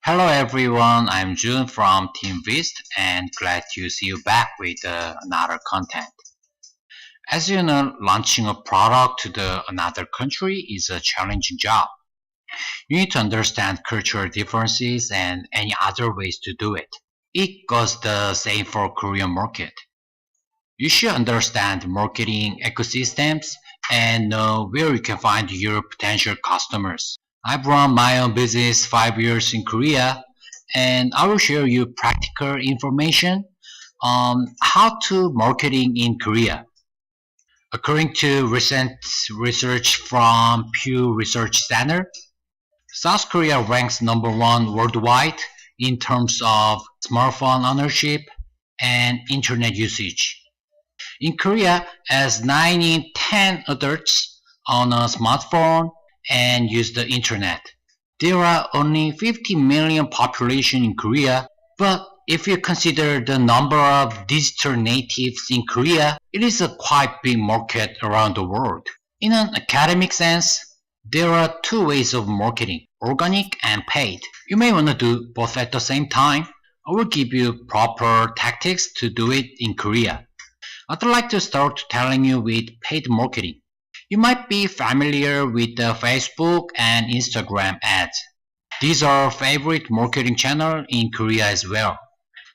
Hello everyone, I'm June from Team Vist and glad to see you back with another content. As you know, launching a product to another country is a challenging job. You need to understand cultural differences and any other ways to do it. It goes the same for Korean market. You should understand marketing ecosystems and know where you can find your potential customers. I've run my own business 5 years in Korea, and I will share you practical information on how to marketing in Korea. According to recent research from Pew Research Center, South Korea ranks #1 worldwide in terms of smartphone ownership and internet usage. In Korea, as 9 in 10 adults own a smartphone and use the internet. There are only 50 million population in Korea, but if you consider the number of digital natives in Korea, it is a quite big market around the world. In an academic sense, there are two ways of marketing, organic and paid. You may want to do both at the same time. I will give you proper tactics to do it in Korea. I'd like to start telling you with paid marketing. You might be familiar with the Facebook and Instagram ads. These are favorite marketing channel in Korea as well.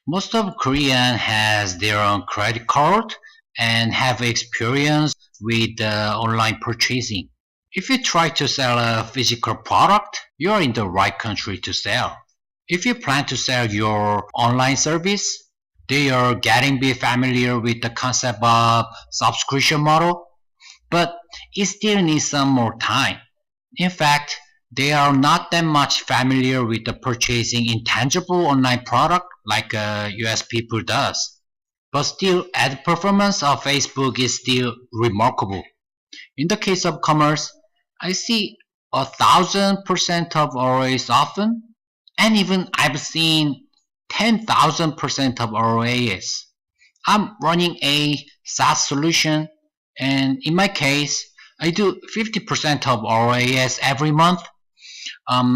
Most of Korean has their own credit card and have experience with online purchasing. If you try to sell a physical product, you are in the right country to sell. If you plan to sell your online service, they are getting be familiar with the concept of subscription model, but it still needs some more time. In fact, they are not that much familiar with the purchasing intangible online product like US people does. But still, ad performance of Facebook is still remarkable. In the case of commerce, I see 1,000% of ROAs often, and even I've seen 10,000% of ROAS. I'm running a SaaS solution, and in my case, I do 50% of ROAS every month.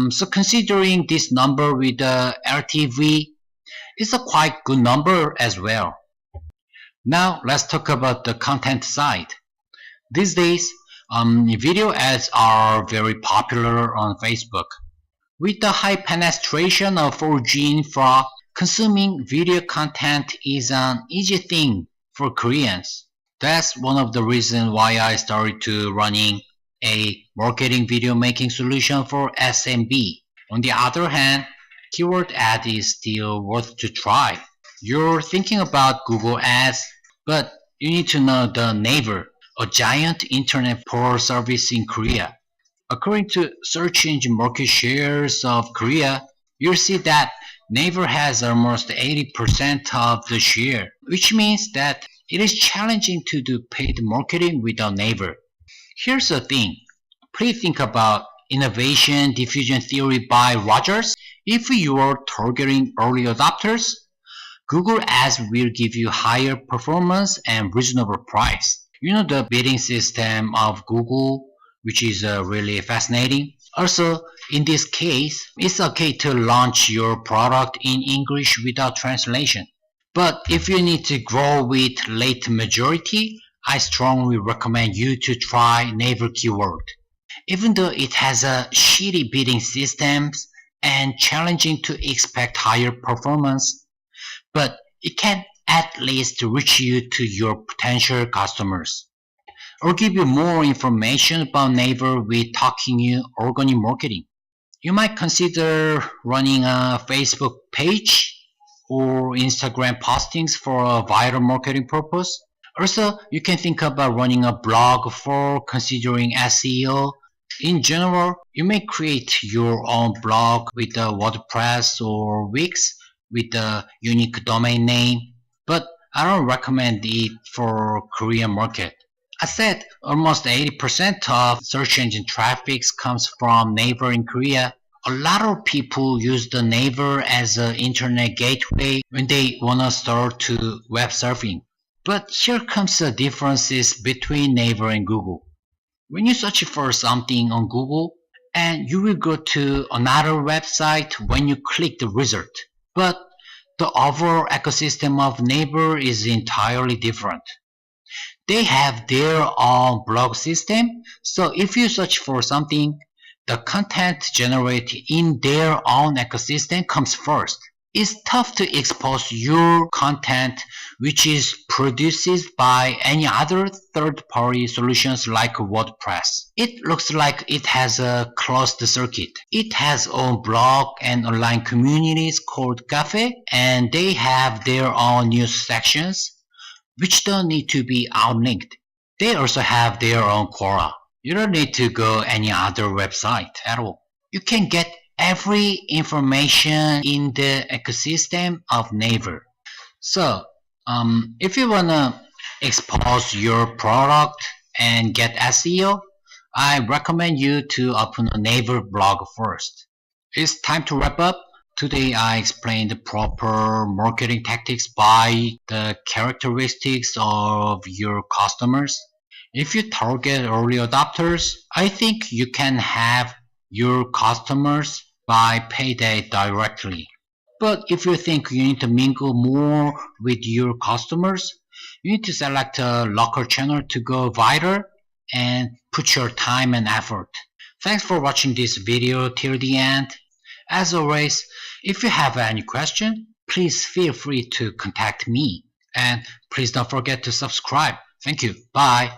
So considering this number with the LTV, it's a quite good number as well. Now let's talk about the content side. These days, video ads are very popular on Facebook. With the high penetration of 4G infra, consuming video content is an easy thing for Koreans. That's one of the reasons why I started to running a marketing video making solution for SMB. On the other hand, keyword ad is still worth to try. You're thinking about Google ads, but you need to know the Naver, a giant internet portal service in Korea. According to search engine market shares of Korea, you'll see that Naver has almost 80% of the share, which means that it is challenging to do paid marketing without Naver. Here's the thing. Please think about innovation diffusion theory by Rogers. If you are targeting early adopters, Google Ads will give you higher performance and reasonable price. You know the bidding system of Google, which is really fascinating. Also, in this case, it's okay to launch your product in English without translation. But if you need to grow with late majority, I strongly recommend you to try Naver Keyword. Even though it has a shitty bidding systems and challenging to expect higher performance, but it can at least reach you to your potential customers. Or give you more information about Naver with talking you organic marketing. You might consider running a Facebook page or Instagram postings for a viral marketing purpose. Also, you can think about running a blog for considering SEO. In general, you may create your own blog with a WordPress or Wix with a unique domain name, but I don't recommend it for Korean market. I said almost 80% of search engine traffic comes from Naver in Korea. A lot of people use the Naver as an internet gateway when they want to start to web surfing. But here comes the differences between Naver and Google. When you search for something on Google, and you will go to another website when you click the result. But the overall ecosystem of Naver is entirely different. They have their own blog system, so if you search for something, the content generated in their own ecosystem comes first. It's tough to expose your content which is produced by any other third-party solutions like WordPress. It looks like it has a closed circuit. It has own blog and online communities called Cafe, and they have their own news sections which don't need to be outlinked. They also have their own Quora. You don't need to go any other website at all. You can get every information in the ecosystem of Naver. So, if you wanna expose your product and get SEO, I recommend you to open a Naver blog first. It's time to wrap up. Today I explained the proper marketing tactics by the characteristics of your customers. If you target early adopters, I think you can have your customers by payday directly. But if you think you need to mingle more with your customers, you need to select a local channel to go viral and put your time and effort. Thanks for watching this video till the end. As always, if you have any question, please feel free to contact me. And please don't forget to subscribe. Thank you. Bye.